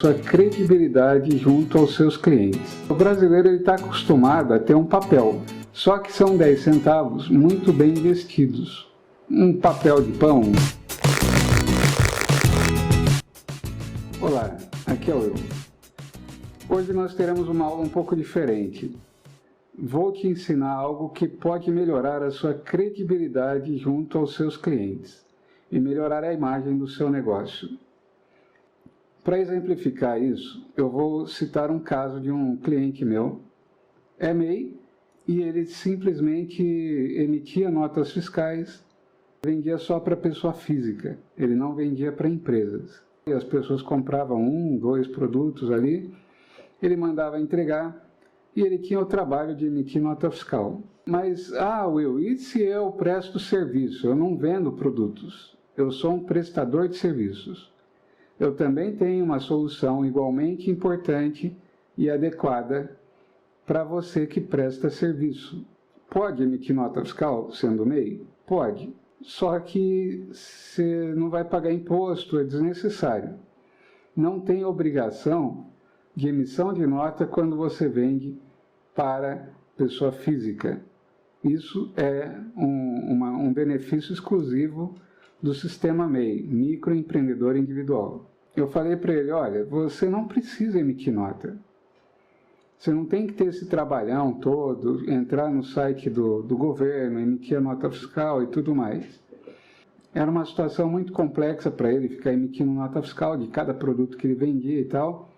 sua credibilidade junto aos seus clientes. O brasileiro está acostumado a ter um papel, só que são 10 centavos muito bem investidos. Um papel de pão. Olá, aqui é o eu. Hoje nós teremos uma aula um pouco diferente. Vou te ensinar algo que pode melhorar a sua credibilidade junto aos seus clientes e melhorar a imagem do seu negócio. Para exemplificar isso, eu vou citar um caso de um cliente meu, é MEI, e ele simplesmente emitia notas fiscais, vendia só para pessoa física, ele não vendia para empresas. E as pessoas compravam 1, 2 produtos ali, ele mandava entregar e ele tinha o trabalho de emitir nota fiscal. Mas, Will, e se eu presto serviço? Eu não vendo produtos, eu sou um prestador de serviços. Eu também tenho uma solução igualmente importante e adequada para você que presta serviço. Pode emitir nota fiscal sendo MEI? Pode. Só que você não vai pagar imposto, é desnecessário. Não tem obrigação de emissão de nota quando você vende para pessoa física. Isso é um benefício exclusivo do sistema MEI, microempreendedor individual. Eu falei para ele, olha, você não precisa emitir nota. Você não tem que ter esse trabalhão todo, entrar no site do governo, emitir a nota fiscal e tudo mais. Era uma situação muito complexa para ele ficar emitindo nota fiscal de cada produto que ele vendia e tal.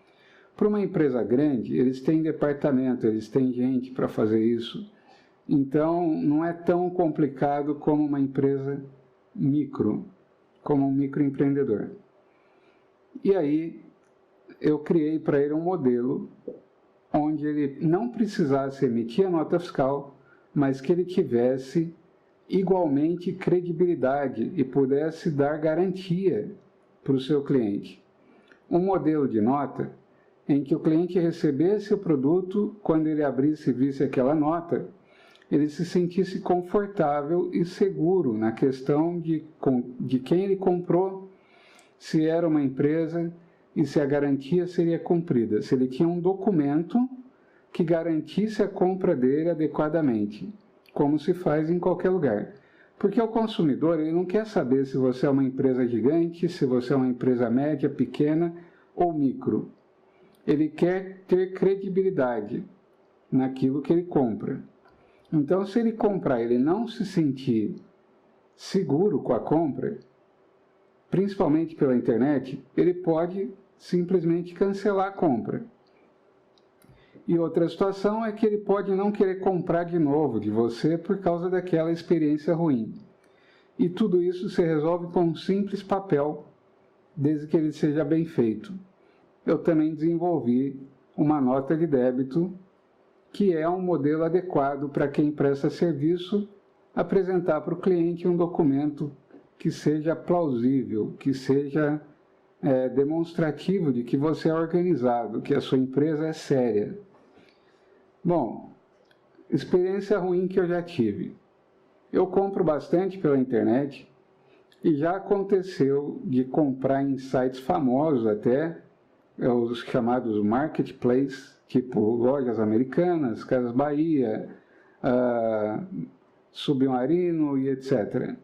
Para uma empresa grande, eles têm departamento, eles têm gente para fazer isso. Então, não é tão complicado como uma empresa micro, como um microempreendedor. E aí, eu criei para ele um modelo onde ele não precisasse emitir a nota fiscal, mas que ele tivesse igualmente credibilidade e pudesse dar garantia para o seu cliente. Um modelo de nota em que o cliente recebesse o produto, quando ele abrisse e visse aquela nota, ele se sentisse confortável e seguro na questão de quem ele comprou, se era uma empresa e se a garantia seria cumprida, se ele tinha um documento que garantisse a compra dele adequadamente, como se faz em qualquer lugar. Porque o consumidor ele não quer saber se você é uma empresa gigante, se você é uma empresa média, pequena ou micro. Ele quer ter credibilidade naquilo que ele compra. Então, se ele comprar e ele não se sentir seguro com a compra, principalmente pela internet, ele pode simplesmente cancelar a compra. E outra situação é que ele pode não querer comprar de novo de você por causa daquela experiência ruim. E tudo isso se resolve com um simples papel, desde que ele seja bem feito. Eu também desenvolvi uma nota de débito, que é um modelo adequado para quem presta serviço, apresentar para o cliente um documento que seja plausível, que seja demonstrativo de que você é organizado, que a sua empresa é séria. Bom, experiência ruim que eu já tive. Eu compro bastante pela internet e já aconteceu de comprar em sites famosos até, os chamados marketplace, tipo lojas americanas, Casas Bahia, Submarino e etc.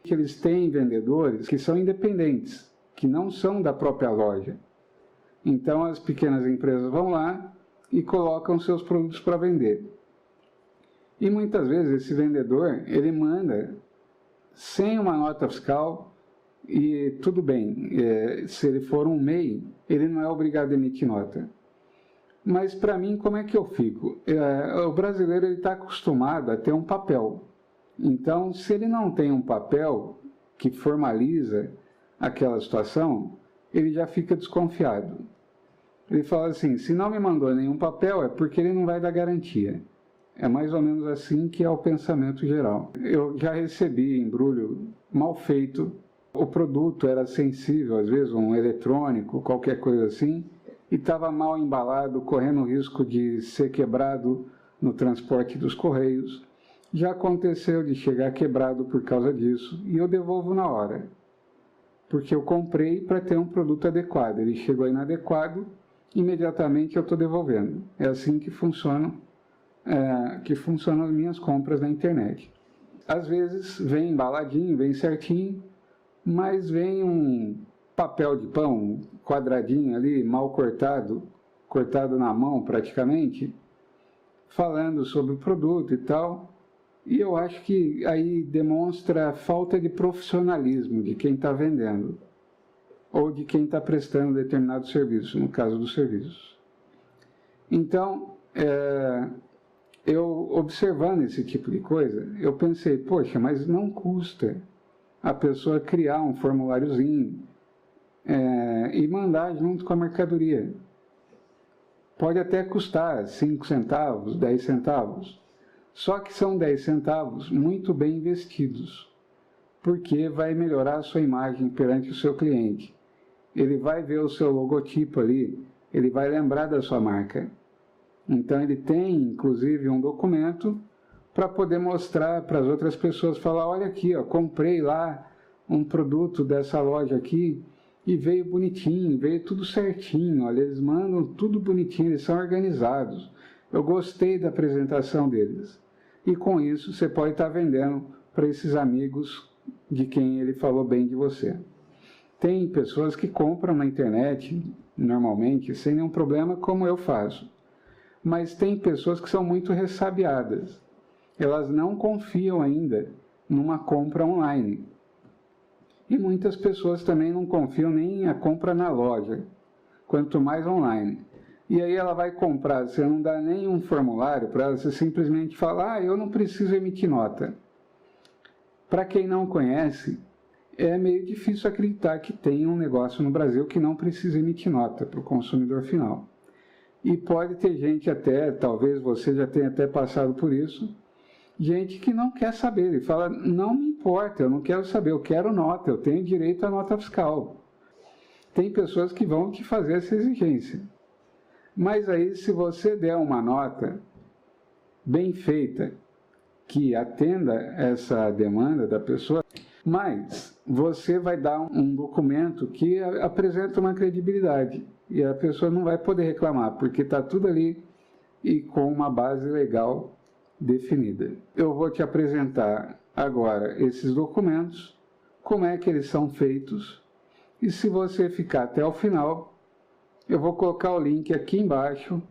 Eles têm vendedores que são independentes, que não são da própria loja. Então as pequenas empresas vão lá e colocam seus produtos para vender. E muitas vezes esse vendedor, ele manda sem uma nota fiscal e tudo bem, se ele for um MEI, ele não é obrigado a emitir nota. Mas para mim, como é que eu fico? O brasileiro está acostumado a ter um papel. Então, se ele não tem um papel que formaliza aquela situação, ele já fica desconfiado. Ele fala assim, se não me mandou nenhum papel é porque ele não vai dar garantia. É mais ou menos assim que é o pensamento geral. Eu já recebi embrulho mal feito, o produto era sensível, às vezes um eletrônico, qualquer coisa assim, e estava mal embalado, correndo o risco de ser quebrado no transporte dos correios. Já aconteceu de chegar quebrado por causa disso, e eu devolvo na hora. porque eu comprei para ter um produto adequado. Ele chegou inadequado, imediatamente eu estou devolvendo. É assim que funcionam as minhas compras na internet. Às vezes vem embaladinho, vem certinho, mas vem um papel de pão quadradinho ali, mal cortado, cortado na mão praticamente, falando sobre o produto e tal. E eu acho que aí demonstra a falta de profissionalismo de quem está vendendo, ou de quem está prestando determinado serviço, no caso dos serviços. Então, eu observando esse tipo de coisa, eu pensei, poxa, mas não custa a pessoa criar um formuláriozinho e mandar junto com a mercadoria. Pode até custar 5 centavos, 10 centavos, só que são 10 centavos muito bem investidos, porque vai melhorar a sua imagem perante o seu cliente. Ele vai ver o seu logotipo ali, ele vai lembrar da sua marca. Então ele tem, inclusive, um documento para poder mostrar para as outras pessoas, falar, olha aqui, ó, comprei lá um produto dessa loja aqui e veio bonitinho, veio tudo certinho, olha, eles mandam tudo bonitinho, eles são organizados. Eu gostei da apresentação deles. E com isso você pode estar vendendo para esses amigos de quem ele falou bem de você. Tem pessoas que compram na internet, normalmente, sem nenhum problema, como eu faço. Mas tem pessoas que são muito ressabiadas. Elas não confiam ainda numa compra online. E muitas pessoas também não confiam nem a compra na loja, quanto mais online. E aí ela vai comprar, você não dá nenhum formulário para ela, você simplesmente fala, eu não preciso emitir nota. Para quem não conhece, é meio difícil acreditar que tem um negócio no Brasil que não precisa emitir nota para o consumidor final. E pode ter gente até, talvez você já tenha até passado por isso, gente que não quer saber, ele fala, não me importa, eu não quero saber, eu quero nota, eu tenho direito à nota fiscal. Tem pessoas que vão te fazer essa exigência. Mas aí, se você der uma nota bem feita, que atenda essa demanda da pessoa, mas você vai dar um documento que apresenta uma credibilidade. E a pessoa não vai poder reclamar, porque está tudo ali e com uma base legal definida. Eu vou te apresentar agora esses documentos, como é que eles são feitos, e se você ficar até o final, eu vou colocar o link aqui embaixo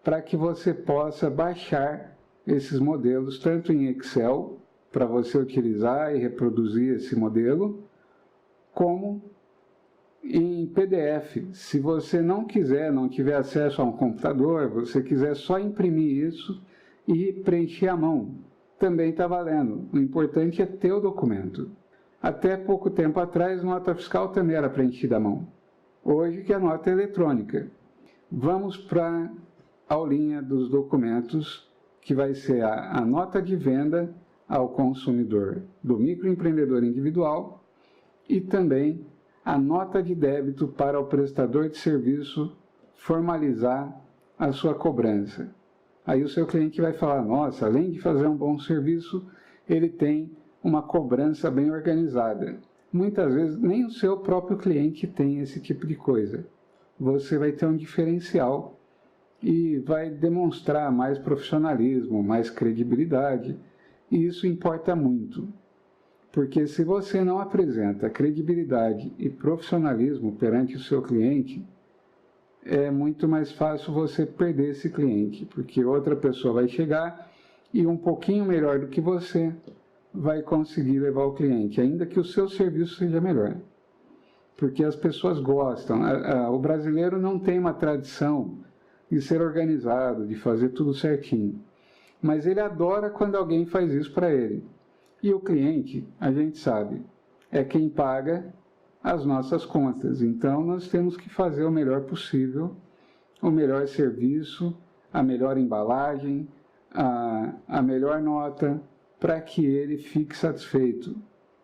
para que você possa baixar esses modelos, tanto em Excel, para você utilizar e reproduzir esse modelo, como em PDF. Se você não quiser, não tiver acesso a um computador, você quiser só imprimir isso e preencher à mão, também está valendo. O importante é ter o documento. Até pouco tempo atrás, nota fiscal também era preenchida à mão. Hoje que a nota é eletrônica. Vamos para a aulinha dos documentos, que vai ser a nota de venda ao consumidor do microempreendedor individual e também a nota de débito para o prestador de serviço formalizar a sua cobrança. Aí o seu cliente vai falar, nossa, além de fazer um bom serviço, ele tem uma cobrança bem organizada. Muitas vezes nem o seu próprio cliente tem esse tipo de coisa. Você vai ter um diferencial e vai demonstrar mais profissionalismo, mais credibilidade, e isso importa muito. Porque se você não apresenta credibilidade e profissionalismo perante o seu cliente, é muito mais fácil você perder esse cliente, porque outra pessoa vai chegar e um pouquinho melhor do que você vai conseguir levar o cliente, ainda que o seu serviço seja melhor. Porque as pessoas gostam. O brasileiro não tem uma tradição de ser organizado, de fazer tudo certinho. Mas ele adora quando alguém faz isso para ele. E o cliente, a gente sabe, é quem paga as nossas contas. Então, nós temos que fazer o melhor possível, o melhor serviço, a melhor embalagem, a melhor nota, para que ele fique satisfeito.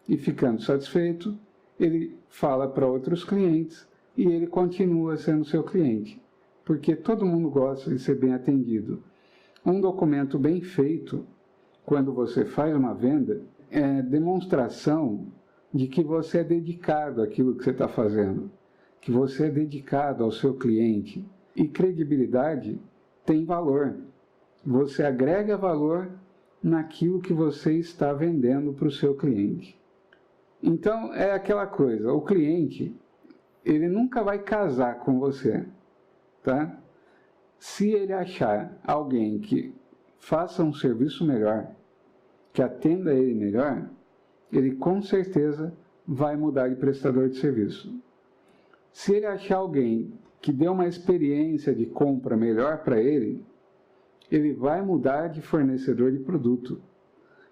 E ficando satisfeito, ele fala para outros clientes e ele continua sendo seu cliente. Porque todo mundo gosta de ser bem atendido. Um documento bem feito, quando você faz uma venda, é demonstração de que você é dedicado àquilo que você está fazendo, que você é dedicado ao seu cliente. E credibilidade tem valor. Você agrega valor naquilo que você está vendendo para o seu cliente. Então, é aquela coisa, o cliente, ele nunca vai casar com você, tá? Se ele achar alguém que faça um serviço melhor, que atenda ele melhor, ele com certeza vai mudar de prestador de serviço. Se ele achar alguém que dê uma experiência de compra melhor para ele, ele vai mudar de fornecedor de produto.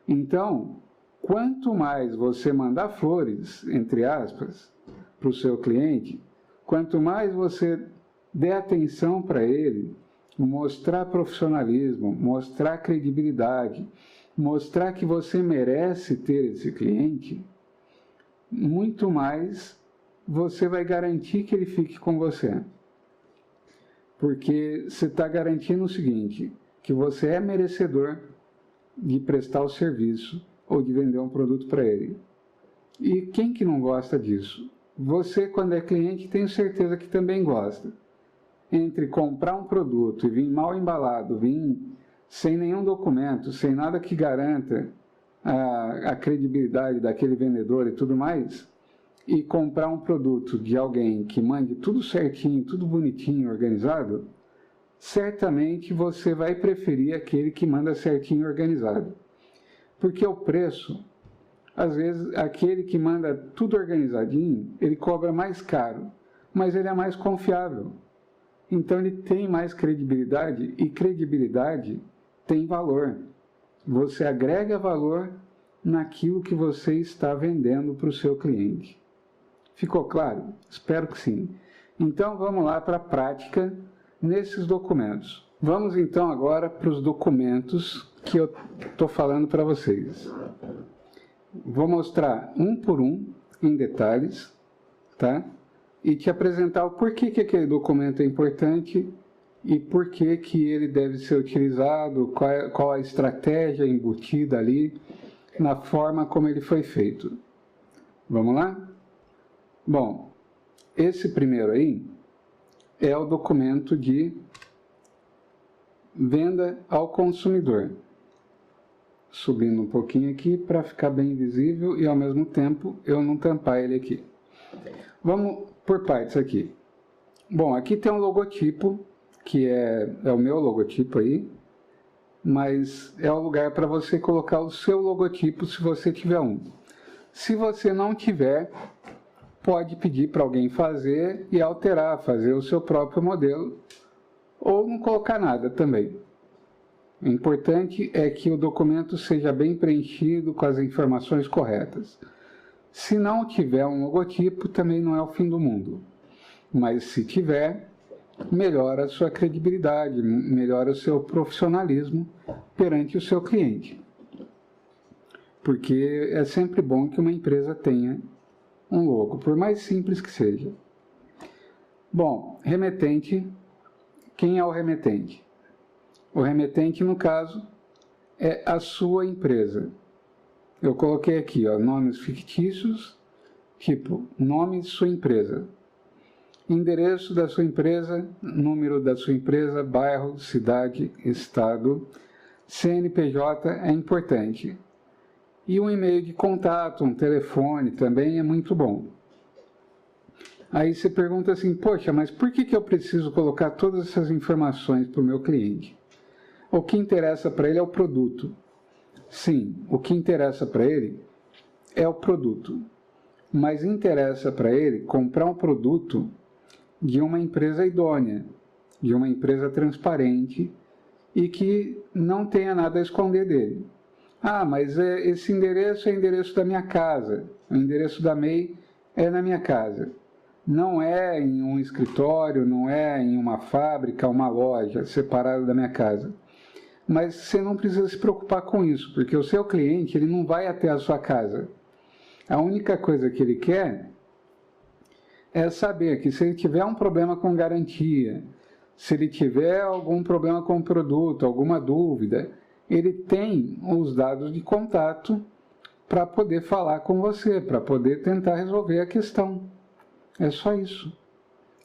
Então, quanto mais você mandar flores, entre aspas, para o seu cliente, quanto mais você der atenção para ele, mostrar profissionalismo, mostrar credibilidade, mostrar que você merece ter esse cliente, muito mais você vai garantir que ele fique com você. Porque você está garantindo o seguinte, que você é merecedor de prestar o serviço ou de vender um produto para ele. E quem que não gosta disso? Você, quando é cliente, tenho certeza que também gosta. Entre comprar um produto e vir mal embalado, vir sem nenhum documento, sem nada que garanta a credibilidade daquele vendedor e tudo mais, e comprar um produto de alguém que mande tudo certinho, tudo bonitinho, organizado, certamente você vai preferir aquele que manda certinho e organizado. Porque o preço, às vezes, aquele que manda tudo organizadinho, ele cobra mais caro, mas ele é mais confiável. Então ele tem mais credibilidade, e credibilidade tem valor. Você agrega valor naquilo que você está vendendo para o seu cliente. Ficou claro? Espero que sim. Então vamos lá para a prática nesses documentos. Vamos então agora para os documentos que eu estou falando para vocês. Vou mostrar um por um, em detalhes, tá? E te apresentar o porquê que aquele documento é importante e porquê que ele deve ser utilizado, qual a estratégia embutida ali, na forma como ele foi feito. Vamos lá? Bom, esse primeiro aí é o documento de venda ao consumidor. Subindo um pouquinho aqui para ficar bem visível e ao mesmo tempo eu não tampar ele aqui. Vamos por partes aqui. Bom, aqui tem um logotipo, que é o meu logotipo aí, mas é o lugar para você colocar o seu logotipo se você tiver um. Se você não tiver, pode pedir para alguém fazer e alterar, fazer o seu próprio modelo, ou não colocar nada também. O importante é que o documento seja bem preenchido com as informações corretas. Se não tiver um logotipo, também não é o fim do mundo. Mas se tiver, melhora a sua credibilidade, melhora o seu profissionalismo perante o seu cliente. Porque é sempre bom que uma empresa tenha um logo, por mais simples que seja. Bom, remetente. Quem é o remetente? O remetente, no caso, é a sua empresa. Eu coloquei aqui, ó, nomes fictícios, tipo, nome de sua empresa. Endereço da sua empresa, número da sua empresa, bairro, cidade, estado, CNPJ é importante. E um e-mail de contato, um telefone também é muito bom. Aí você pergunta assim, poxa, mas por que eu preciso colocar todas essas informações para o meu cliente? O que interessa para ele é o produto. Sim, o que interessa para ele é o produto. Mas interessa para ele comprar um produto de uma empresa idônea, de uma empresa transparente e que não tenha nada a esconder dele. Ah, mas esse endereço é o endereço da minha casa. O endereço da MEI é na minha casa. Não é em um escritório, não é em uma fábrica, uma loja separada da minha casa. Mas você não precisa se preocupar com isso, porque o seu cliente ele não vai até a sua casa. A única coisa que ele quer é saber que se ele tiver um problema com garantia, se ele tiver algum problema com o produto, alguma dúvida, ele tem os dados de contato para poder falar com você, para poder tentar resolver a questão. É só isso.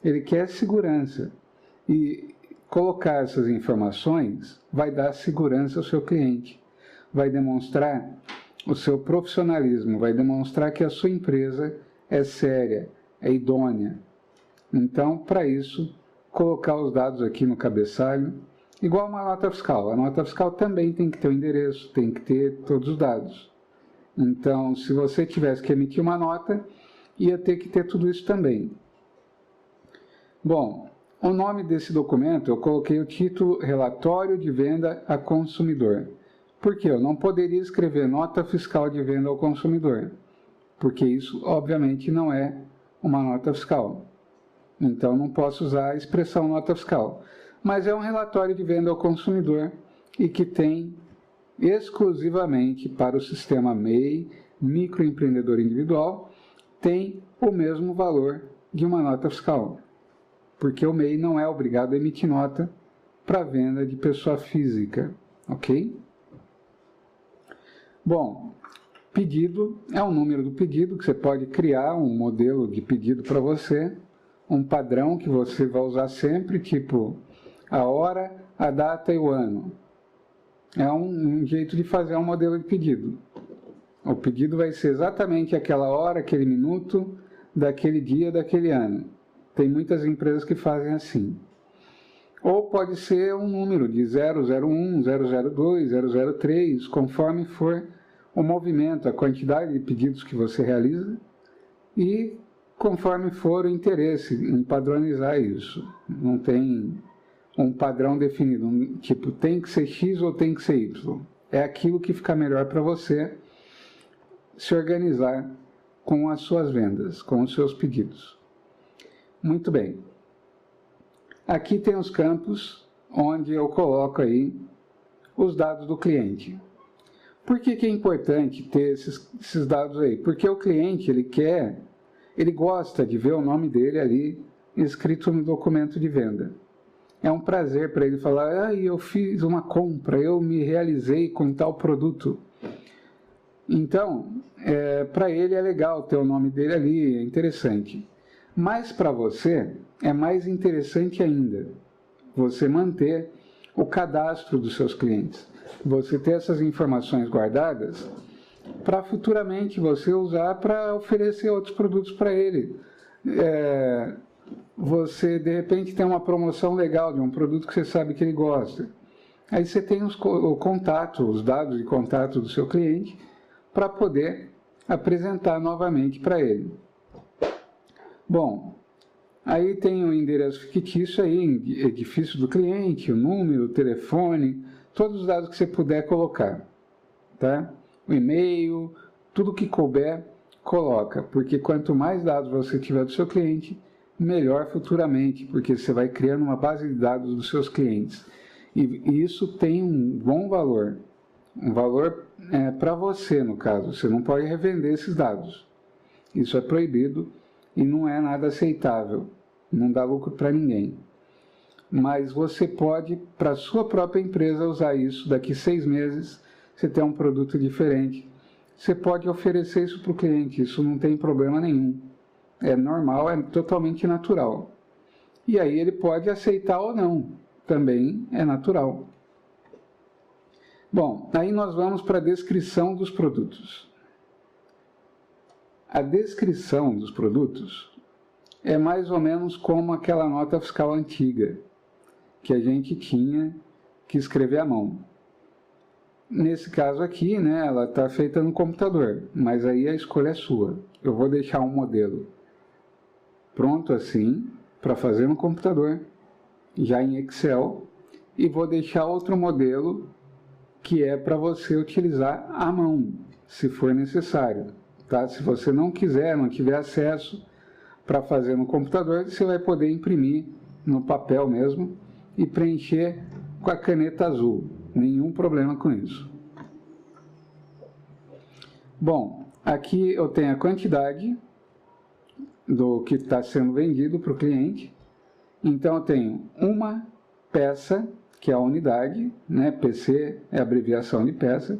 Ele quer segurança. E colocar essas informações vai dar segurança ao seu cliente. Vai demonstrar o seu profissionalismo, vai demonstrar que a sua empresa é séria, é idônea. Então, para isso, colocar os dados aqui no cabeçalho, igual uma nota fiscal. A nota fiscal também tem que ter o endereço, tem que ter todos os dados. Então, se você tivesse que emitir uma nota, ia ter que ter tudo isso também. Bom, o nome desse documento, eu coloquei o título Relatório de Venda a Consumidor. Por quê? Eu não poderia escrever nota fiscal de venda ao consumidor, porque isso, obviamente, não é uma nota fiscal. Então, não posso usar a expressão nota fiscal. Mas é um relatório de venda ao consumidor e que tem exclusivamente para o sistema MEI, microempreendedor individual, tem o mesmo valor de uma nota fiscal. Porque o MEI não é obrigado a emitir nota para venda de pessoa física, ok? Bom, pedido é o número do pedido, que você pode criar um modelo de pedido para você, um padrão que você vai usar sempre, tipo a hora, a data e o ano. É um jeito de fazer um modelo de pedido. O pedido vai ser exatamente aquela hora, aquele minuto, daquele dia, daquele ano. Tem muitas empresas que fazem assim. Ou pode ser um número de 001, 002, 003, conforme for o movimento, a quantidade de pedidos que você realiza e conforme for o interesse em padronizar isso. Não tem um padrão definido, tipo, tem que ser X ou tem que ser Y. É aquilo que fica melhor para você se organizar com as suas vendas, com os seus pedidos. Muito bem. Aqui tem os campos onde eu coloco aí os dados do cliente. Por que é importante ter esses dados aí? Porque o cliente, ele gosta de ver o nome dele ali escrito no documento de venda. É um prazer para ele falar, eu fiz uma compra, eu me realizei com tal produto. Então, para ele é legal ter o nome dele ali, é interessante. Mas para você é mais interessante ainda você manter o cadastro dos seus clientes. Você ter essas informações guardadas para futuramente você usar para oferecer outros produtos para ele. Você, de repente, tem uma promoção legal de um produto que você sabe que ele gosta. Aí você tem o contato, os dados de contato do seu cliente para poder apresentar novamente para ele. Bom, aí tem o endereço fictício aí, edifício do cliente, o número, o telefone, todos os dados que você puder colocar, tá? O e-mail, tudo que couber, coloca, porque quanto mais dados você tiver do seu cliente, melhor futuramente, porque você vai criando uma base de dados dos seus clientes. E isso tem um bom valor. Um valor para você, no caso. Você não pode revender esses dados. Isso é proibido e não é nada aceitável. Não dá lucro para ninguém. Mas você pode, para a sua própria empresa, usar isso. Daqui 6 meses, você tem um produto diferente. Você pode oferecer isso para o cliente. Isso não tem problema nenhum. É normal, é totalmente natural. E aí ele pode aceitar ou não. Também é natural. Bom, aí nós vamos para a descrição dos produtos. A descrição dos produtos é mais ou menos como aquela nota fiscal antiga, que a gente tinha que escrever à mão. Nesse caso aqui, né, ela está feita no computador, mas aí a escolha é sua. Eu vou deixar um modelo pronto assim, para fazer no computador, já em Excel, e vou deixar outro modelo que é para você utilizar à mão, se for necessário. Tá? Se você não quiser, não tiver acesso para fazer no computador, você vai poder imprimir no papel mesmo e preencher com a caneta azul. Nenhum problema com isso. Bom, aqui eu tenho a quantidade do que está sendo vendido para o cliente. Então eu tenho uma peça, que é a unidade, né? PC é a abreviação de peça.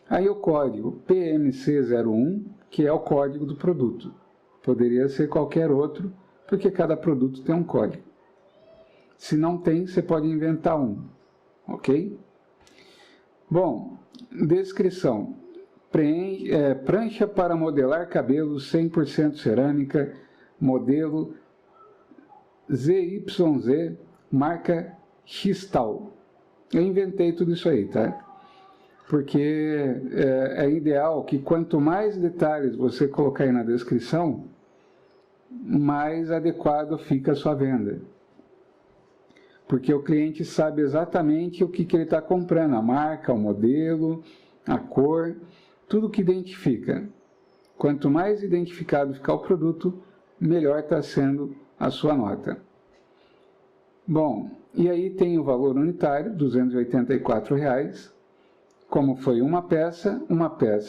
Aí o código PMC01, que é o código do produto. Poderia ser qualquer outro, porque cada produto tem um código. Se não tem, você pode inventar um, ok? Bom, descrição. Prancha para modelar cabelo 100% cerâmica, modelo ZYZ, marca Xtal. Eu inventei tudo isso aí, tá? Porque é ideal que quanto mais detalhes você colocar aí na descrição, mais adequado fica a sua venda. Porque o cliente sabe exatamente o que ele está comprando, a marca, o modelo, a cor, tudo que identifica. Quanto mais identificado ficar o produto, melhor está sendo a sua nota. Bom, e aí tem o valor unitário, R$ 284. Como foi uma peça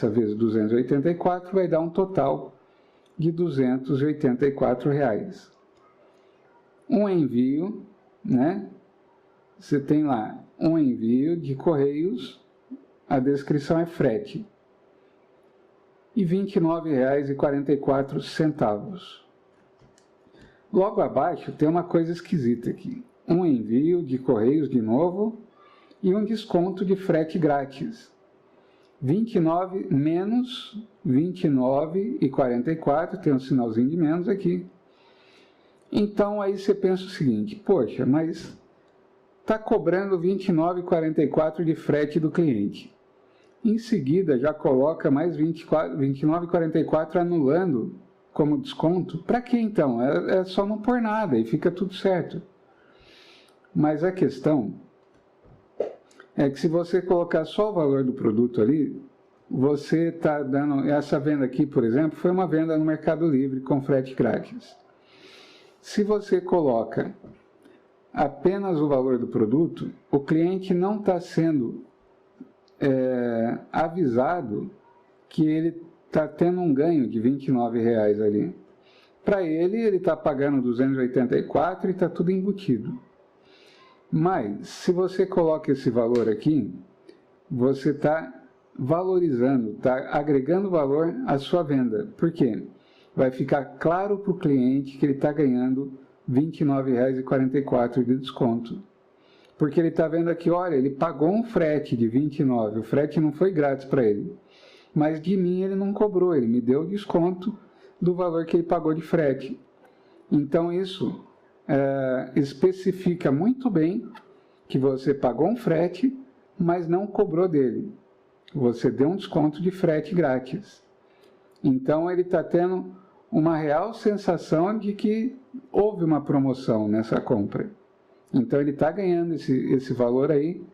vezes 284 vai dar um total de R$ 284. Um envio, né? Você tem lá um envio de correios, a descrição é frete, e R$ 29,44. Logo abaixo tem uma coisa esquisita aqui. Um envio de correios de novo e um desconto de frete grátis. 29 menos 29,44, tem um sinalzinho de menos aqui. Então aí você pensa o seguinte, poxa, mas está cobrando 29,44 de frete do cliente. Em seguida já coloca mais 29,44 anulando como desconto. Para que então? É só não pôr nada e fica tudo certo. Mas a questão é que se você colocar só o valor do produto ali, você está dando... Essa venda aqui, por exemplo, foi uma venda no Mercado Livre com frete grátis. Se você coloca apenas o valor do produto, o cliente não está sendo avisado que ele está tendo um ganho de R$ 29 ali. Para ele está pagando 284 e está tudo embutido. Mas, se você coloca esse valor aqui, você está valorizando, está agregando valor à sua venda. Por quê? Vai ficar claro para o cliente que ele está ganhando R$ 29,44 de desconto. Porque ele está vendo aqui, olha, ele pagou um frete de 29, o frete não foi grátis para ele. Mas de mim ele não cobrou, ele me deu desconto do valor que ele pagou de frete. Então isso especifica muito bem que você pagou um frete, mas não cobrou dele. Você deu um desconto de frete grátis. Então ele está tendo uma real sensação de que houve uma promoção nessa compra. Então ele está ganhando esse valor aí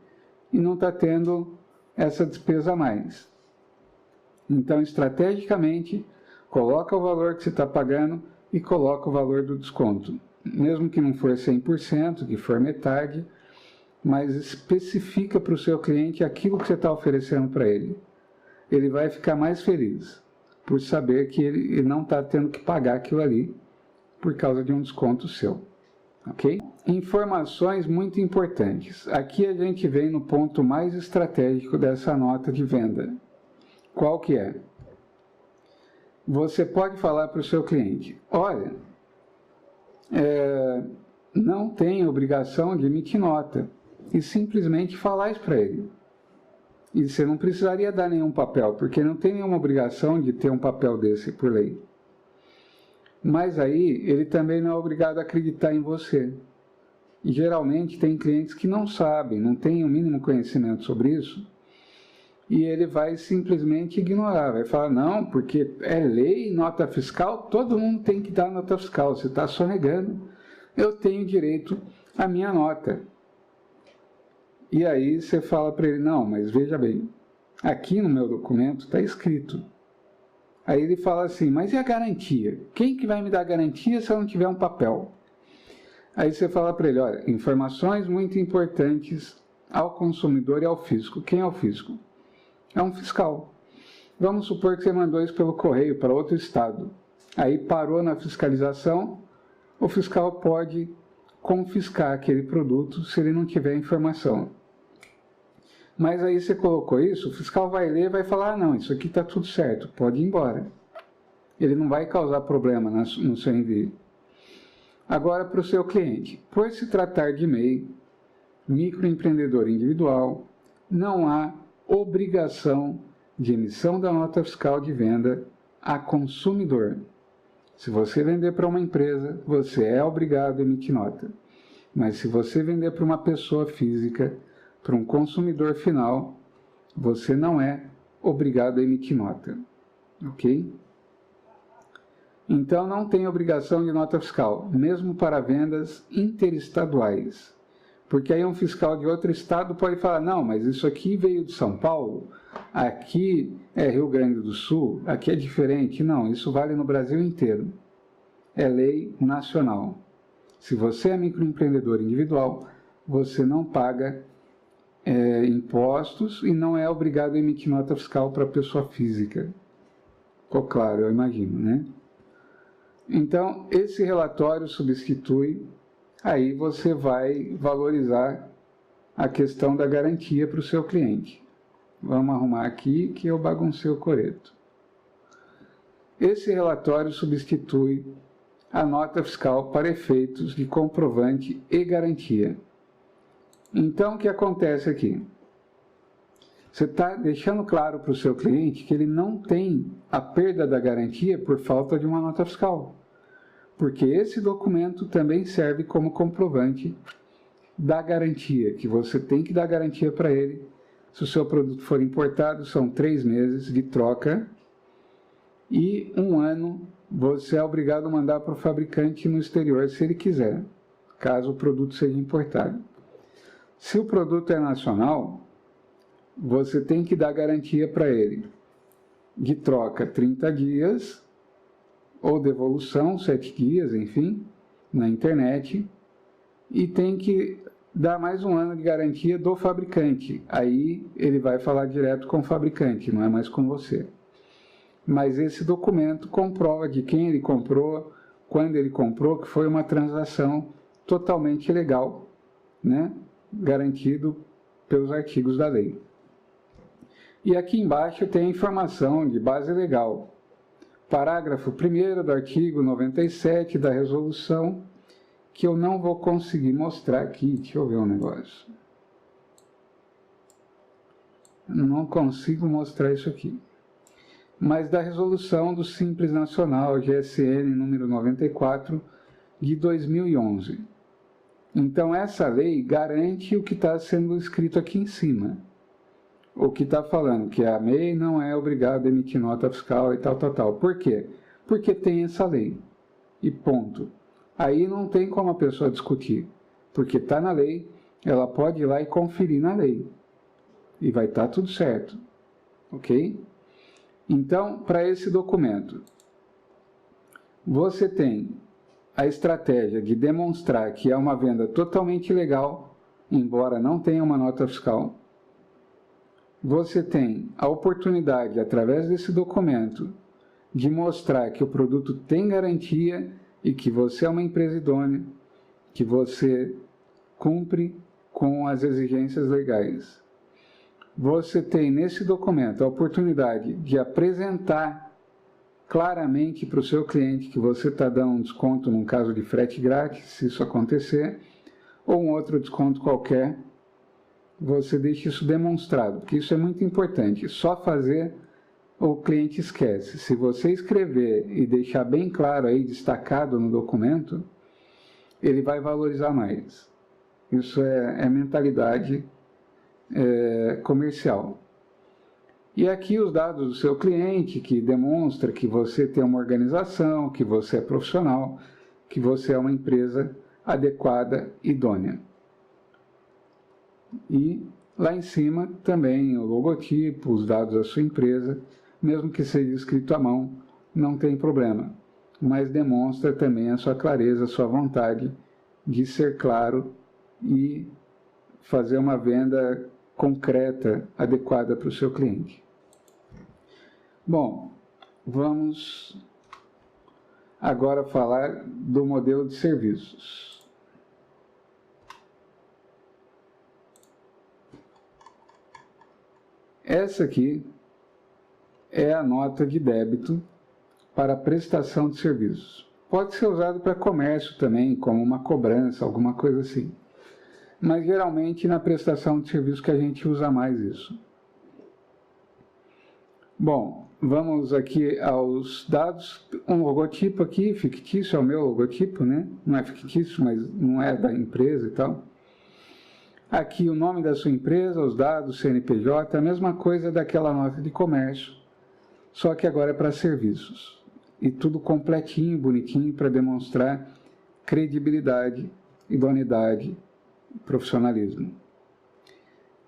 e não está tendo essa despesa a mais. Então, estrategicamente, coloca o valor que você está pagando e coloca o valor do desconto. Mesmo que não for 100%, que for metade, mas especifica para o seu cliente aquilo que você está oferecendo para ele. Ele vai ficar mais feliz por saber que ele não está tendo que pagar aquilo ali por causa de um desconto seu. Ok? Informações muito importantes. Aqui a gente vem no ponto mais estratégico dessa nota de venda. Qual que é? Você pode falar para o seu cliente, olha, não tem obrigação de emitir nota, e simplesmente falar isso para ele. E você não precisaria dar nenhum papel, porque não tem nenhuma obrigação de ter um papel desse por lei. Mas aí, ele também não é obrigado a acreditar em você. E geralmente tem clientes que não sabem, não têm o mínimo conhecimento sobre isso, e ele vai simplesmente ignorar, vai falar, não, porque é lei, nota fiscal, todo mundo tem que dar nota fiscal, você está sonegando, eu tenho direito à minha nota. E aí você fala para ele, não, mas veja bem, aqui no meu documento está escrito. Aí ele fala assim, mas e a garantia? Quem que vai me dar garantia se eu não tiver um papel? Aí você fala para ele, olha, informações muito importantes ao consumidor e ao fisco. Quem é o fisco? É um fiscal. Vamos supor que você mandou isso pelo correio para outro estado. Aí parou na fiscalização, o fiscal pode confiscar aquele produto se ele não tiver informação. Mas aí você colocou isso, o fiscal vai ler e vai falar, ah, não, isso aqui está tudo certo, pode ir embora. Ele não vai causar problema no seu envio. Agora, para o seu cliente, por se tratar de MEI, microempreendedor individual, não há obrigação de emissão da nota fiscal de venda a consumidor. Se você vender para uma empresa, você é obrigado a emitir nota. Mas se você vender para uma pessoa física, para um consumidor final, você não é obrigado a emitir nota. Ok? Então, não tem obrigação de nota fiscal, mesmo para vendas interestaduais. Porque aí um fiscal de outro estado pode falar, não, mas isso aqui veio de São Paulo, aqui é Rio Grande do Sul, aqui é diferente. Não, isso vale no Brasil inteiro. É lei nacional. Se você é microempreendedor individual, você não paga impostos e não é obrigado a emitir nota fiscal para pessoa física. Ficou claro, eu imagino, né? Então, esse relatório substitui, aí você vai valorizar a questão da garantia para o seu cliente. Vamos arrumar aqui que eu baguncei o coreto. Esse relatório substitui a nota fiscal para efeitos de comprovante e garantia. Então, o que acontece aqui? Você está deixando claro para o seu cliente que ele não tem a perda da garantia por falta de uma nota fiscal. Porque esse documento também serve como comprovante da garantia, que você tem que dar garantia para ele. Se o seu produto for importado, são 3 meses de troca e 1 ano você é obrigado a mandar para o fabricante no exterior, se ele quiser, caso o produto seja importado. Se o produto é nacional, você tem que dar garantia para ele de troca 30 dias, ou devolução 7 dias, enfim, na internet, e tem que dar mais 1 ano de garantia do fabricante. Aí ele vai falar direto com o fabricante, não é mais com você. Mas esse documento comprova de quem ele comprou, quando ele comprou, que foi uma transação totalmente legal, né? Garantido pelos artigos da lei. E aqui embaixo tem a informação de base legal. Parágrafo 1º do artigo 97 da resolução, que eu não vou conseguir mostrar aqui. Deixa eu ver um negócio. Não consigo mostrar isso aqui. Mas da resolução do Simples Nacional, GSN número 94, de 2011. Então, essa lei garante o que está sendo escrito aqui em cima. O que está falando que a MEI não é obrigada a emitir nota fiscal e tal. Por quê? Porque tem essa lei. E ponto. Aí não tem como a pessoa discutir. Porque está na lei, ela pode ir lá e conferir na lei. E vai estar tudo certo. Ok? Então, para esse documento, você tem a estratégia de demonstrar que é uma venda totalmente legal, embora não tenha uma nota fiscal. Você tem a oportunidade, através desse documento, de mostrar que o produto tem garantia e que você é uma empresa idônea, que você cumpre com as exigências legais. Você tem nesse documento a oportunidade de apresentar claramente para o seu cliente que você está dando um desconto num caso de frete grátis, se isso acontecer, ou um outro desconto qualquer. Você deixa isso demonstrado, porque isso é muito importante. Só fazer, o cliente esquece. Se você escrever e deixar bem claro aí, destacado no documento, ele vai valorizar mais. Isso é mentalidade comercial. E aqui os dados do seu cliente, que demonstra que você tem uma organização, que você é profissional, que você é uma empresa adequada, idônea. E lá em cima também o logotipo, os dados da sua empresa, mesmo que seja escrito à mão, não tem problema. Mas demonstra também a sua clareza, a sua vontade de ser claro e fazer uma venda concreta, adequada para o seu cliente. Bom, vamos agora falar do modelo de serviços. Essa aqui é a nota de débito para prestação de serviços. Pode ser usado para comércio também, como uma cobrança, alguma coisa assim. Mas geralmente na prestação de serviço que a gente usa mais isso. Bom, vamos aqui aos dados. Um logotipo aqui, fictício, é o meu logotipo, né? Não é fictício, mas não é da empresa e tal. Aqui o nome da sua empresa, os dados, CNPJ, a mesma coisa daquela nota de comércio, só que agora é para serviços. E tudo completinho, bonitinho, para demonstrar credibilidade, idoneidade, profissionalismo.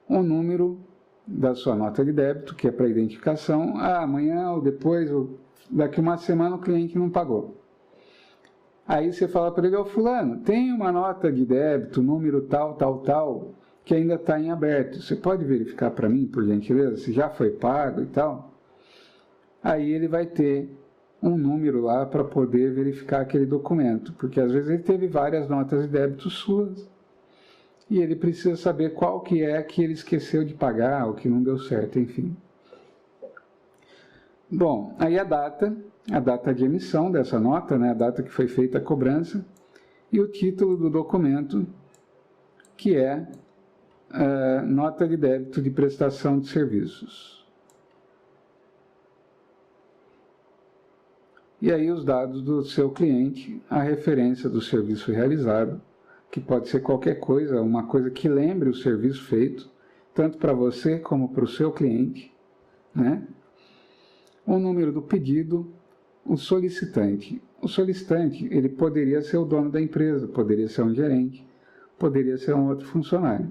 O número da sua nota de débito, que é para identificação. Amanhã ou depois, ou daqui uma semana o cliente não pagou. Aí você fala para ele: ô fulano, tem uma nota de débito, número tal, tal, tal, que ainda está em aberto. Você pode verificar para mim, por gentileza, se já foi pago e tal? Aí ele vai ter um número lá para poder verificar aquele documento, porque às vezes ele teve várias notas de débito suas e ele precisa saber qual que é que ele esqueceu de pagar, ou que não deu certo, enfim. Bom, aí a data de emissão dessa nota, né, a data que foi feita a cobrança, e o título do documento, que é nota de débito de prestação de serviços. E aí os dados do seu cliente, a referência do serviço realizado, que pode ser qualquer coisa, uma coisa que lembre o serviço feito, tanto para você como para o seu cliente, né? O número do pedido, o solicitante. O solicitante, ele poderia ser o dono da empresa, poderia ser um gerente, poderia ser um outro funcionário.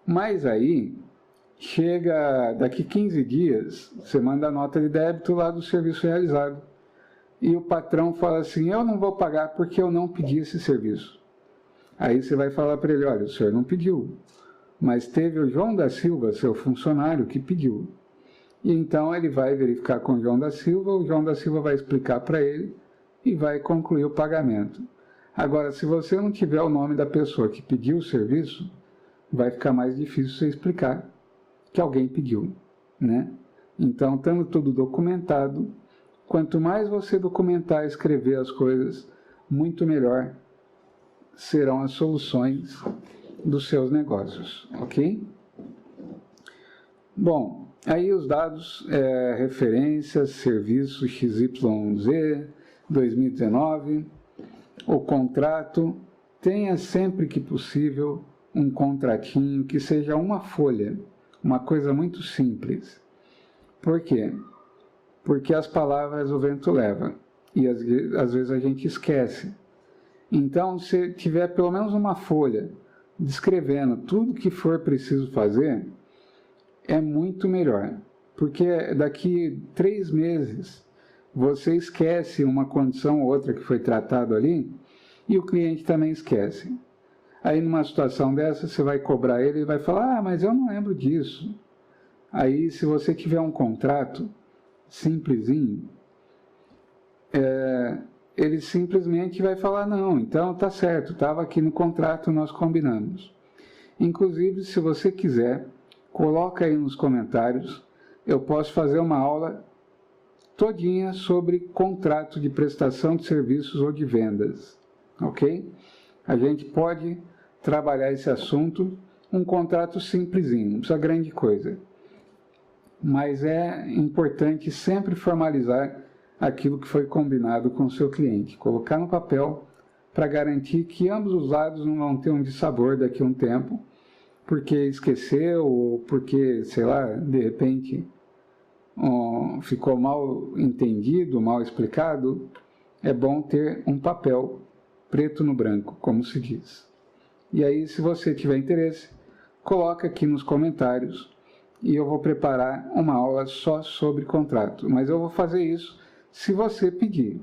Mas aí, chega daqui 15 dias, você manda a nota de débito lá do serviço realizado. E o patrão fala assim: eu não vou pagar porque eu não pedi esse serviço. Aí você vai falar para ele: olha, o senhor não pediu, mas teve o João da Silva, seu funcionário, que pediu. E então ele vai verificar com o João da Silva vai explicar para ele e vai concluir o pagamento. Agora, se você não tiver o nome da pessoa que pediu o serviço, vai ficar mais difícil você explicar que alguém pediu, né? Então, estando tudo documentado, quanto mais você documentar e escrever as coisas, muito melhor serão as soluções dos seus negócios, ok? Bom, aí os dados, referências, serviço XYZ 2019, o contrato, tenha sempre que possível um contratinho que seja uma folha, uma coisa muito simples. Por quê? Porque as palavras o vento leva e às vezes a gente esquece. Então, se tiver pelo menos uma folha descrevendo tudo que for preciso fazer, é muito melhor, porque daqui 3 meses você esquece uma condição ou outra que foi tratado ali e o cliente também esquece. Aí numa situação dessa você vai cobrar ele e vai falar: ah, mas eu não lembro disso. Aí se você tiver um contrato simplesinho, ele simplesmente vai falar: não, então tá certo, estava aqui no contrato, nós combinamos. Inclusive, se você quiser, coloca aí nos comentários, eu posso fazer uma aula todinha sobre contrato de prestação de serviços ou de vendas, ok? A gente pode trabalhar esse assunto, um contrato simplesinho, não precisa grande coisa. Mas é importante sempre formalizar aquilo que foi combinado com o seu cliente, colocar no papel para garantir que ambos os lados não vão ter um dissabor daqui a um tempo, porque esqueceu ou porque, sei lá, de repente ficou mal entendido, mal explicado. É bom ter um papel preto no branco, como se diz. E aí, se você tiver interesse, coloca aqui nos comentários e eu vou preparar uma aula só sobre contrato. Mas eu vou fazer isso se você pedir.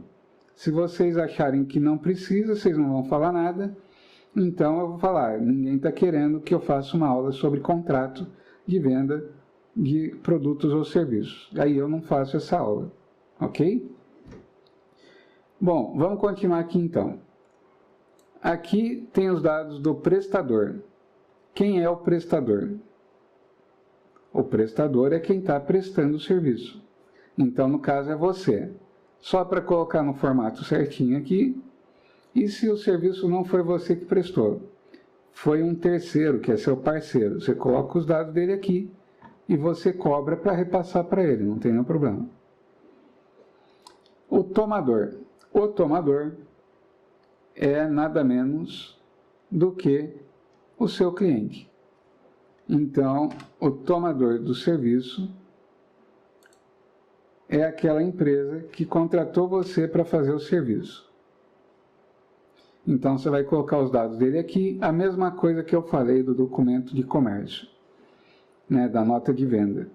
Se vocês acharem que não precisa, vocês não vão falar nada, então eu vou falar: ninguém está querendo que eu faça uma aula sobre contrato de venda de produtos ou serviços. Aí eu não faço essa aula, ok? Bom, vamos continuar aqui então. Aqui tem os dados do prestador. Quem é o prestador? O prestador é quem está prestando o serviço. Então, no caso, é você. Só para colocar no formato certinho aqui. E se o serviço não foi você que prestou? Foi um terceiro, que é seu parceiro. Você coloca os dados dele aqui e você cobra para repassar para ele, não tem nenhum problema. O tomador. O tomador é nada menos do que o seu cliente. Então, o tomador do serviço é aquela empresa que contratou você para fazer o serviço. Então, você vai colocar os dados dele aqui, a mesma coisa que eu falei do documento de comércio, né, da nota de venda.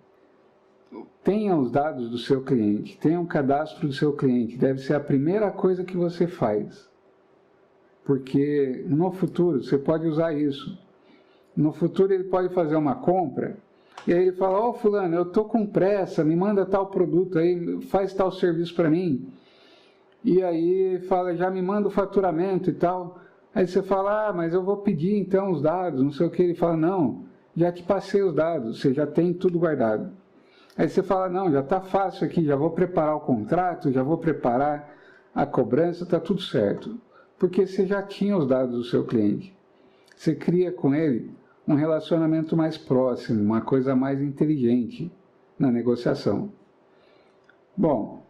Tenha os dados do seu cliente, tenha um cadastro do seu cliente, deve ser a primeira coisa que você faz. Porque no futuro você pode usar isso. No futuro ele pode fazer uma compra e aí ele fala: ó, fulano, eu tô com pressa, me manda tal produto aí, faz tal serviço para mim. E aí fala: já me manda o faturamento e tal. Aí você fala: ah, mas eu vou pedir então os dados, não sei o que. Ele fala: não, já te passei os dados, você já tem tudo guardado. Aí você fala: não, já está fácil aqui, já vou preparar o contrato, já vou preparar a cobrança, está tudo certo. Porque você já tinha os dados do seu cliente. Você cria com ele um relacionamento mais próximo, uma coisa mais inteligente na negociação. Bom,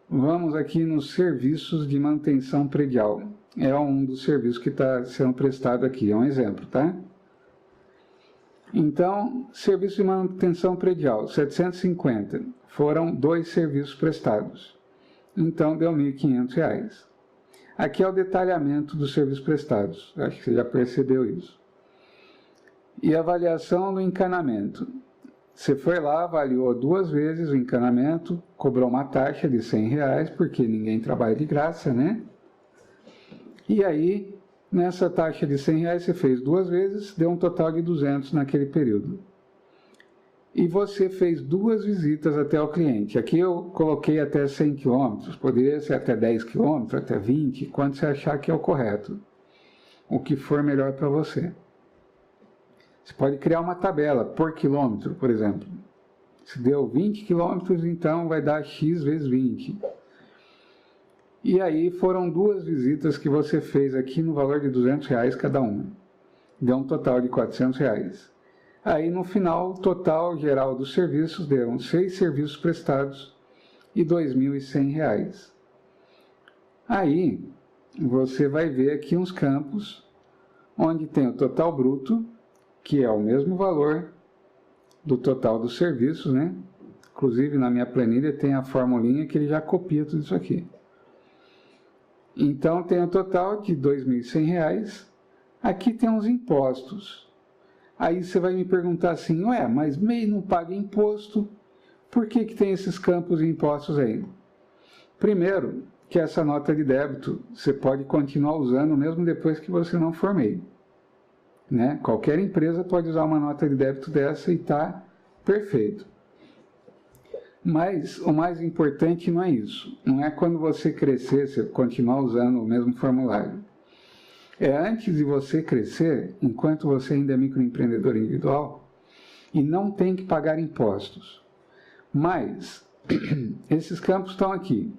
vamos aqui nos serviços de manutenção predial. É um dos serviços que está sendo prestado aqui, é um exemplo, tá? Então, serviço de manutenção predial, 750. Foram 2 serviços prestados. Então, deu R$ 1.500. Aqui é o detalhamento dos serviços prestados. Acho que você já percebeu isso. E avaliação do encanamento. Você foi lá, avaliou 2 vezes o encanamento, cobrou uma taxa de R$ 100, porque ninguém trabalha de graça, né? E aí, nessa taxa de R$ 100 você fez 2 vezes, deu um total de 200 naquele período. E você fez 2 visitas até o cliente. Aqui eu coloquei até 100 km, poderia ser até 10 km, até 20, quanto você achar que é o correto. O que for melhor para você. Você pode criar uma tabela por quilômetro, por exemplo. Se deu 20 km, então vai dar X vezes 20. E aí foram 2 visitas que você fez aqui no valor de R$ 200 cada uma. Deu um total de R$ 400. Aí no final, o total geral dos serviços deram 6 serviços prestados e R$ 2.100. Aí você vai ver aqui uns campos onde tem o total bruto, que é o mesmo valor do total dos serviços, né? Inclusive na minha planilha tem a formulinha que ele já copia tudo isso aqui. Então tem o total de R$ 2.100. Aqui tem os impostos. Aí você vai me perguntar assim: ué, mas MEI não paga imposto, por que tem esses campos de impostos aí? Primeiro, que essa nota de débito você pode continuar usando mesmo depois que você não for MEI. Né? Qualquer empresa pode usar uma nota de débito dessa e está perfeito. Mas o mais importante não é isso. Não é quando você crescer, você continuar usando o mesmo formulário. É antes de você crescer, enquanto você ainda é microempreendedor individual, e não tem que pagar impostos. Mas, esses campos estão aqui,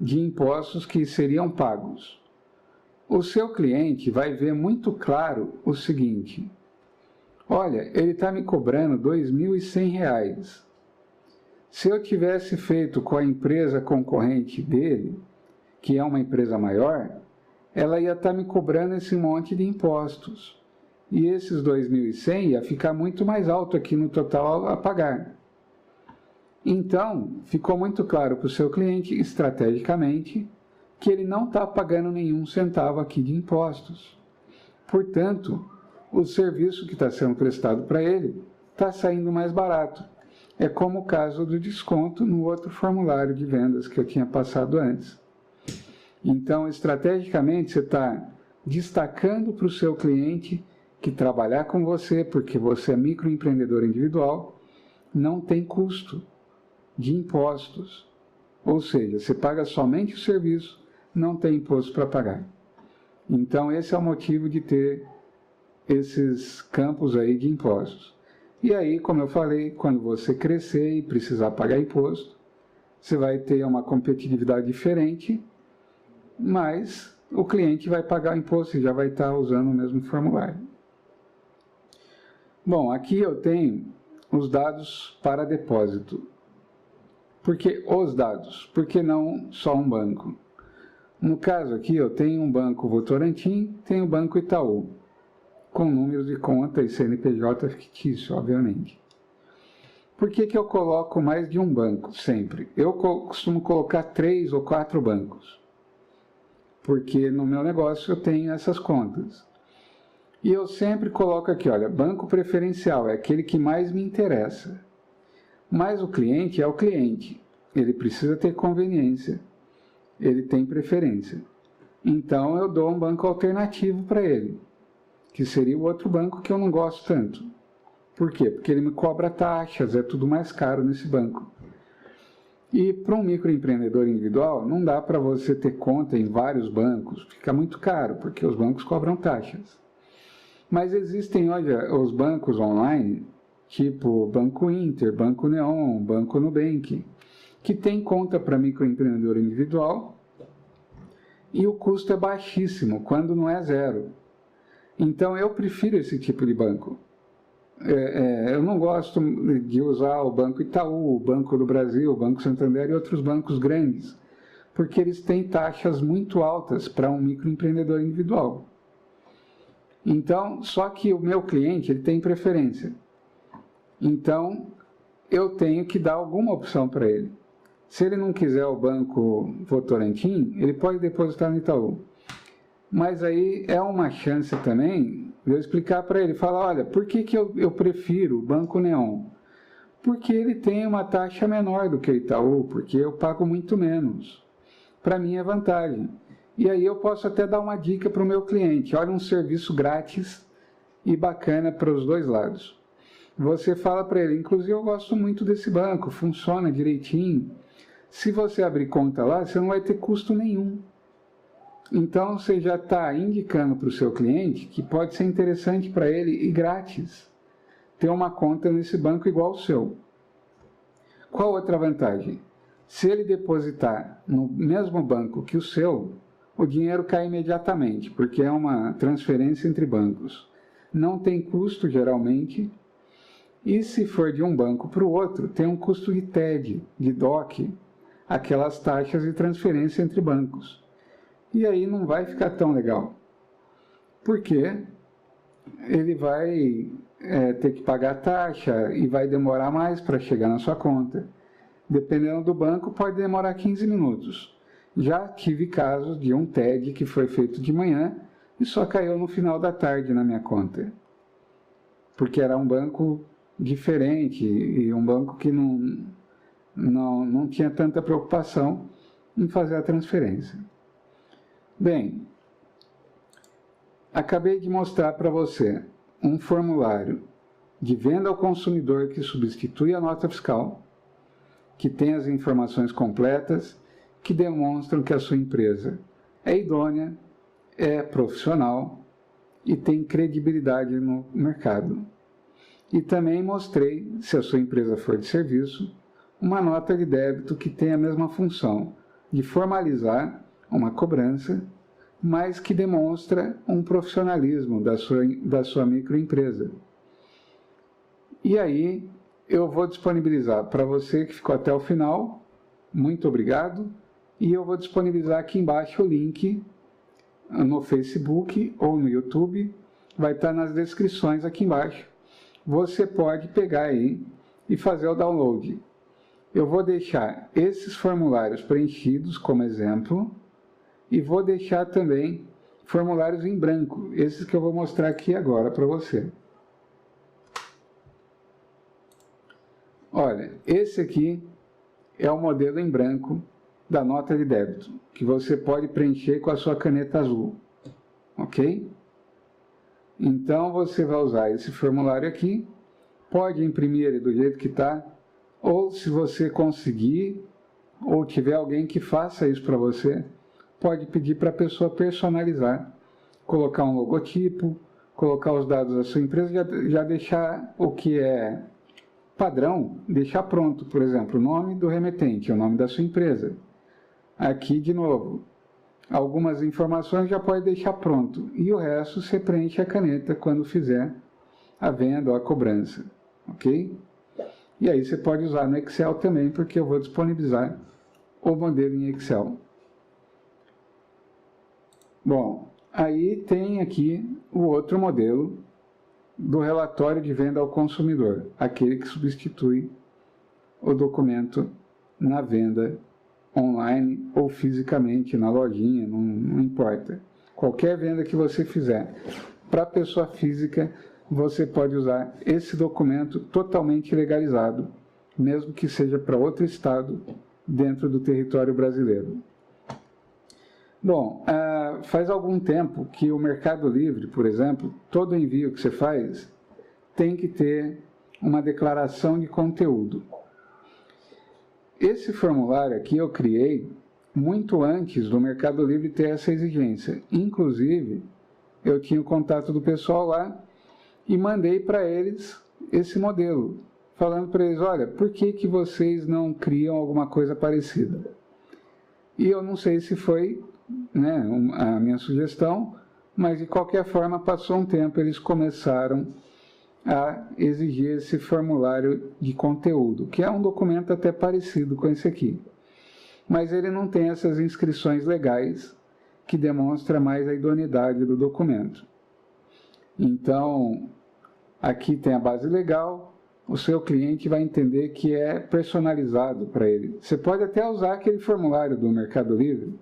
de impostos que seriam pagos. O seu cliente vai ver muito claro o seguinte: olha, ele está me cobrando R$ 2.100. Se eu tivesse feito com a empresa concorrente dele, que é uma empresa maior, ela ia estar me cobrando esse monte de impostos. E esses 2.100 ia ficar muito mais alto aqui no total a pagar. Então, ficou muito claro para o seu cliente, estrategicamente, que ele não está pagando nenhum centavo aqui de impostos. Portanto, o serviço que está sendo prestado para ele está saindo mais barato. É como o caso do desconto no outro formulário de vendas que eu tinha passado antes. Então, estrategicamente, você está destacando para o seu cliente que trabalhar com você, porque você é microempreendedor individual, não tem custo de impostos. Ou seja, você paga somente o serviço, não tem imposto para pagar. Então, esse é o motivo de ter esses campos aí de impostos. E aí, como eu falei, quando você crescer e precisar pagar imposto, você vai ter uma competitividade diferente, mas o cliente vai pagar o imposto e já vai estar usando o mesmo formulário. Bom, aqui eu tenho os dados para depósito. Por que os dados? Por que não só um banco? No caso aqui, eu tenho um banco Votorantim, tenho o banco Itaú, com números de conta e CNPJ fictício, obviamente. Por que eu coloco mais de um banco sempre? Eu costumo colocar 3 ou 4 bancos, porque no meu negócio eu tenho essas contas. E eu sempre coloco aqui, olha, banco preferencial é aquele que mais me interessa. Mas o cliente é o cliente, ele precisa ter conveniência, ele tem preferência. Então eu dou um banco alternativo para ele, que seria o outro banco que eu não gosto tanto. Por quê? Porque ele me cobra taxas, é tudo mais caro nesse banco. E para um microempreendedor individual, não dá para você ter conta em vários bancos, fica muito caro, porque os bancos cobram taxas. Mas existem hoje os bancos online, tipo Banco Inter, Banco Neon, Banco Nubank, que tem conta para microempreendedor individual e o custo é baixíssimo, quando não é zero. Então eu prefiro esse tipo de banco. Eu não gosto de usar o Banco Itaú, o Banco do Brasil, o Banco Santander e outros bancos grandes, porque eles têm taxas muito altas para um microempreendedor individual. Então, só que o meu cliente ele tem preferência. Então, eu tenho que dar alguma opção para ele. Se ele não quiser o banco Votorantim, ele pode depositar no Itaú. Mas aí é uma chance também de eu explicar para ele, falar, olha, por que eu prefiro o Banco Neon? Porque ele tem uma taxa menor do que o Itaú, porque eu pago muito menos. Para mim é vantagem. E aí eu posso até dar uma dica para o meu cliente, olha, um serviço grátis e bacana para os dois lados. Você fala para ele, inclusive eu gosto muito desse banco, funciona direitinho. Se você abrir conta lá, você não vai ter custo nenhum. Então você já está indicando para o seu cliente que pode ser interessante para ele e grátis ter uma conta nesse banco igual ao seu. Qual outra vantagem? Se ele depositar no mesmo banco que o seu, o dinheiro cai imediatamente, porque é uma transferência entre bancos. Não tem custo, geralmente, e se for de um banco para o outro, tem um custo de TED, de DOC, aquelas taxas de transferência entre bancos. E aí não vai ficar tão legal, porque ele vai ter que pagar taxa e vai demorar mais para chegar na sua conta. Dependendo do banco, pode demorar 15 minutos. Já tive casos de um TED que foi feito de manhã e só caiu no final da tarde na minha conta. Porque era um banco diferente e um banco que não tinha tanta preocupação em fazer a transferência. Bem, acabei de mostrar para você um formulário de venda ao consumidor que substitui a nota fiscal, que tem as informações completas, que demonstram que a sua empresa é idônea, é profissional e tem credibilidade no mercado. E também mostrei, se a sua empresa for de serviço, uma nota de débito que tem a mesma função de formalizar uma cobrança, mas que demonstra um profissionalismo da sua microempresa. E aí eu vou disponibilizar para você que ficou até o final, muito obrigado, e eu vou disponibilizar aqui embaixo o link no Facebook ou no YouTube, vai estar nas descrições aqui embaixo. Você pode pegar aí e fazer o download. Eu vou deixar esses formulários preenchidos como exemplo e vou deixar também formulários em branco, esses que eu vou mostrar aqui agora para você. Olha, esse aqui é o modelo em branco da nota de débito, que você pode preencher com a sua caneta azul, ok? Então você vai usar esse formulário aqui, pode imprimir ele do jeito que está, ou se você conseguir, ou tiver alguém que faça isso para você, pode pedir para a pessoa personalizar, colocar um logotipo, colocar os dados da sua empresa, já deixar o que é padrão, deixar pronto. Por exemplo, o nome do remetente, o nome da sua empresa. Aqui, de novo, algumas informações já pode deixar pronto. E o resto você preenche a caneta quando fizer a venda ou a cobrança. Ok? E aí você pode usar no Excel também, porque eu vou disponibilizar o modelo em Excel. Bom, aí tem aqui o outro modelo do relatório de venda ao consumidor, aquele que substitui o documento na venda online ou fisicamente na lojinha, não importa. Qualquer venda que você fizer para pessoa física, você pode usar esse documento totalmente legalizado, mesmo que seja para outro estado dentro do território brasileiro. Bom, faz algum tempo que o Mercado Livre, por exemplo, todo envio que você faz tem que ter uma declaração de conteúdo. Esse formulário aqui eu criei muito antes do Mercado Livre ter essa exigência. Inclusive, eu tinha o contato do pessoal lá e mandei para eles esse modelo, falando para eles, olha, por que vocês não criam alguma coisa parecida? E eu não sei se foi, né, a minha sugestão, mas de qualquer forma, passou um tempo, eles começaram a exigir esse formulário de conteúdo, que é um documento até parecido com esse aqui. Mas ele não tem essas inscrições legais que demonstram mais a idoneidade do documento. Então, aqui tem a base legal, o seu cliente vai entender que é personalizado para ele. Você pode até usar aquele formulário do Mercado Livre,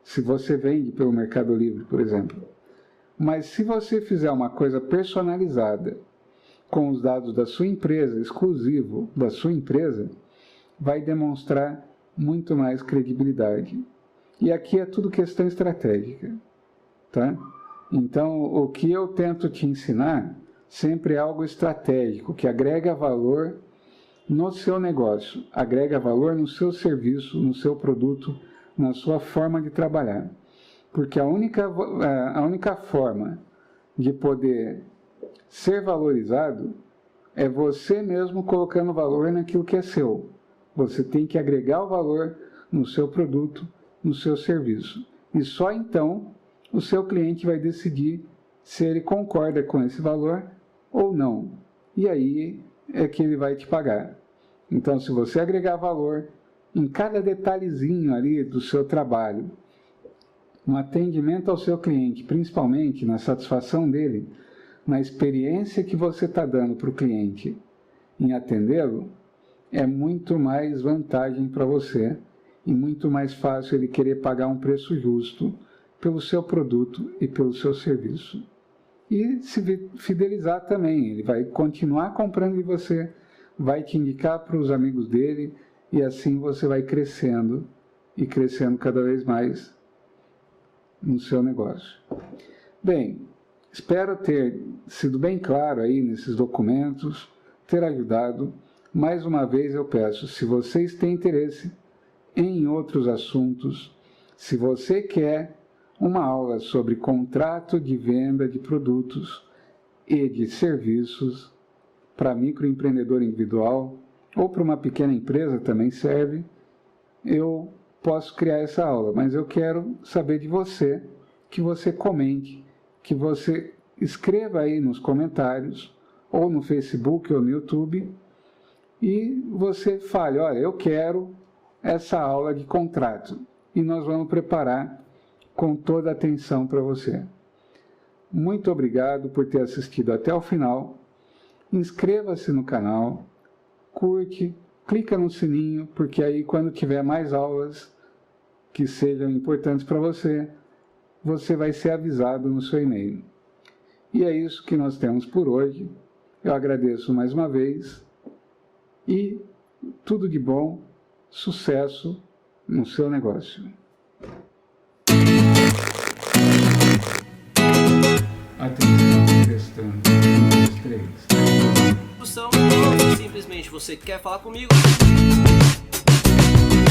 se você vende pelo Mercado Livre, por exemplo. Mas se você fizer uma coisa personalizada, com os dados da sua empresa, exclusivo da sua empresa, vai demonstrar muito mais credibilidade. E aqui é tudo questão estratégica, tá? Então, o que eu tento te ensinar sempre é algo estratégico, que agrega valor no seu negócio, agrega valor no seu serviço, no seu produto, na sua forma de trabalhar. Porque a única forma de poder ser valorizado é você mesmo colocando valor naquilo que é seu. Você tem que agregar o valor no seu produto, no seu serviço. E só então o seu cliente vai decidir se ele concorda com esse valor ou não. E aí é que ele vai te pagar. Então, se você agregar valor em cada detalhezinho ali do seu trabalho, no atendimento ao seu cliente, principalmente na satisfação dele, na experiência que você está dando para o cliente em atendê-lo, é muito mais vantagem para você e muito mais fácil ele querer pagar um preço justo pelo seu produto e pelo seu serviço. E se fidelizar também, ele vai continuar comprando de você, vai te indicar para os amigos dele e assim você vai crescendo e crescendo cada vez mais no seu negócio. Bem, espero ter sido bem claro aí nesses documentos, ter ajudado. Mais uma vez eu peço, se vocês têm interesse em outros assuntos, se você quer uma aula sobre contrato de venda de produtos e de serviços para microempreendedor individual ou para uma pequena empresa também serve, eu posso criar essa aula, mas eu quero saber de você, que você comente, que você escreva aí nos comentários, ou no Facebook ou no YouTube, e você fale, olha, eu quero essa aula de contrato, e nós vamos preparar com toda a atenção para você. Muito obrigado por ter assistido até o final, inscreva-se no canal, curte, clica no sininho, porque aí quando tiver mais aulas que sejam importantes para você, você vai ser avisado no seu e-mail. E é isso que nós temos por hoje. Eu agradeço mais uma vez e tudo de bom, sucesso no seu negócio. Atenção, testando. 1, 2, 3. Simplesmente você quer falar comigo?